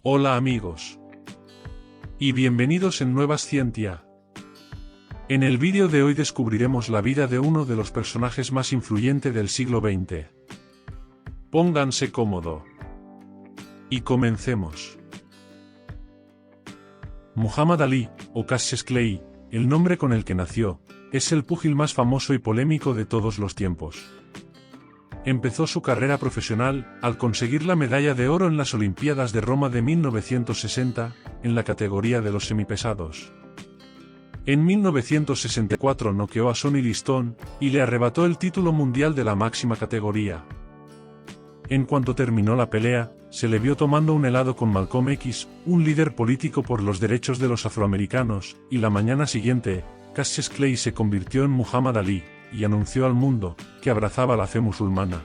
Hola amigos. Y bienvenidos en Nuevas Ciencia. En el vídeo de hoy descubriremos la vida de uno de los personajes más influyentes del siglo XX. Pónganse cómodo. Y comencemos. Muhammad Ali, o Cassius Clay, el nombre con el que nació, es el púgil más famoso y polémico de todos los tiempos. Empezó su carrera profesional al conseguir la medalla de oro en las Olimpiadas de Roma de 1960, en la categoría de los semipesados. En 1964 noqueó a Sonny Liston y le arrebató el título mundial de la máxima categoría. En cuanto terminó la pelea, se le vio tomando un helado con Malcolm X, un líder político por los derechos de los afroamericanos, y la mañana siguiente, Cassius Clay se convirtió en Muhammad Ali, y anunció al mundo que abrazaba la fe musulmana.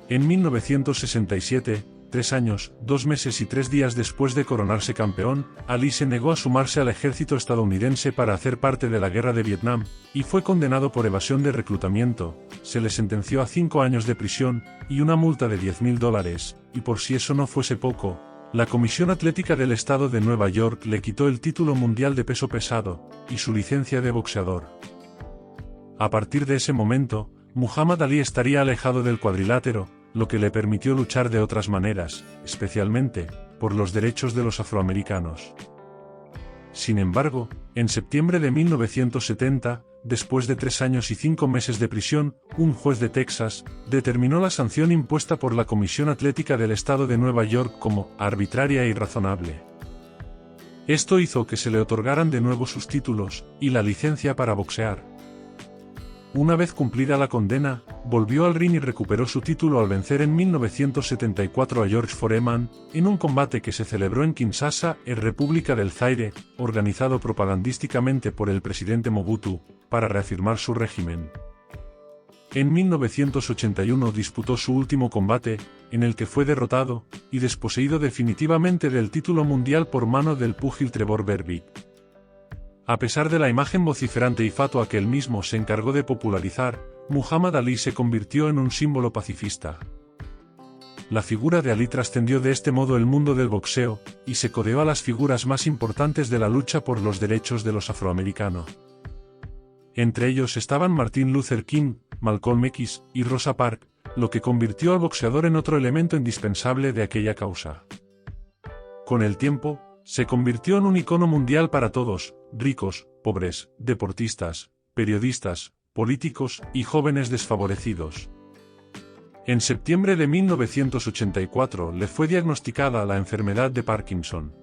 En 1967, 3 años, 2 meses y 3 días después de coronarse campeón, Ali se negó a sumarse al ejército estadounidense para hacer parte de la guerra de Vietnam, y fue condenado por evasión de reclutamiento. Se le sentenció a 5 años de prisión y una multa de $10.000, y por si eso no fuese poco, la Comisión Atlética del Estado de Nueva York le quitó el título mundial de peso pesado y su licencia de boxeador. A partir de ese momento, Muhammad Ali estaría alejado del cuadrilátero, lo que le permitió luchar de otras maneras, especialmente por los derechos de los afroamericanos. Sin embargo, en septiembre de 1970, después de 3 años y 5 meses de prisión, un juez de Texas determinó la sanción impuesta por la Comisión Atlética del Estado de Nueva York como arbitraria e irrazonable. Esto hizo que se le otorgaran de nuevo sus títulos y la licencia para boxear. Una vez cumplida la condena, volvió al ring y recuperó su título al vencer en 1974 a George Foreman, en un combate que se celebró en Kinshasa, en República del Zaire, organizado propagandísticamente por el presidente Mobutu, para reafirmar su régimen. En 1981 disputó su último combate, en el que fue derrotado y desposeído definitivamente del título mundial por mano del púgil Trevor Berbick. A pesar de la imagen vociferante y fatua que él mismo se encargó de popularizar, Muhammad Ali se convirtió en un símbolo pacifista. La figura de Ali trascendió de este modo el mundo del boxeo, y se codeó a las figuras más importantes de la lucha por los derechos de los afroamericanos. Entre ellos estaban Martin Luther King, Malcolm X y Rosa Parks, lo que convirtió al boxeador en otro elemento indispensable de aquella causa. Con el tiempo, se convirtió en un icono mundial para todos, ricos, pobres, deportistas, periodistas, políticos y jóvenes desfavorecidos. En septiembre de 1984 le fue diagnosticada la enfermedad de Parkinson.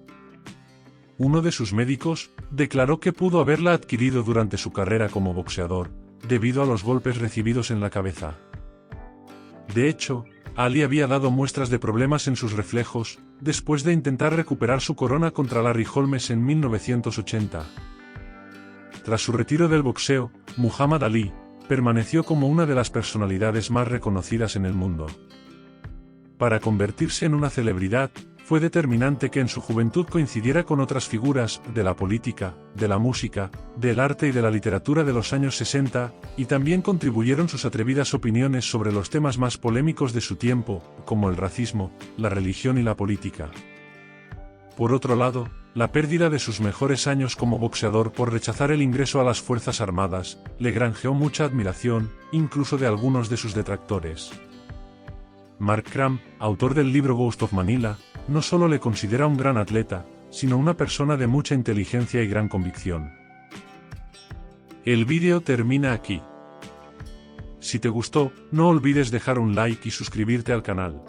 Uno de sus médicos declaró que pudo haberla adquirido durante su carrera como boxeador, debido a los golpes recibidos en la cabeza. De hecho, Ali había dado muestras de problemas en sus reflejos, después de intentar recuperar su corona contra Larry Holmes en 1980. Tras su retiro del boxeo, Muhammad Ali permaneció como una de las personalidades más reconocidas en el mundo. Para convertirse en una celebridad, fue determinante que en su juventud coincidiera con otras figuras de la política, de la música, del arte y de la literatura de los años 60, y también contribuyeron sus atrevidas opiniones sobre los temas más polémicos de su tiempo, como el racismo, la religión y la política. Por otro lado, la pérdida de sus mejores años como boxeador por rechazar el ingreso a las Fuerzas Armadas, le granjeó mucha admiración, incluso de algunos de sus detractores. Mark Cram, autor del libro Ghost of Manila, no solo le considera un gran atleta, sino una persona de mucha inteligencia y gran convicción. El vídeo termina aquí. Si te gustó, no olvides dejar un like y suscribirte al canal.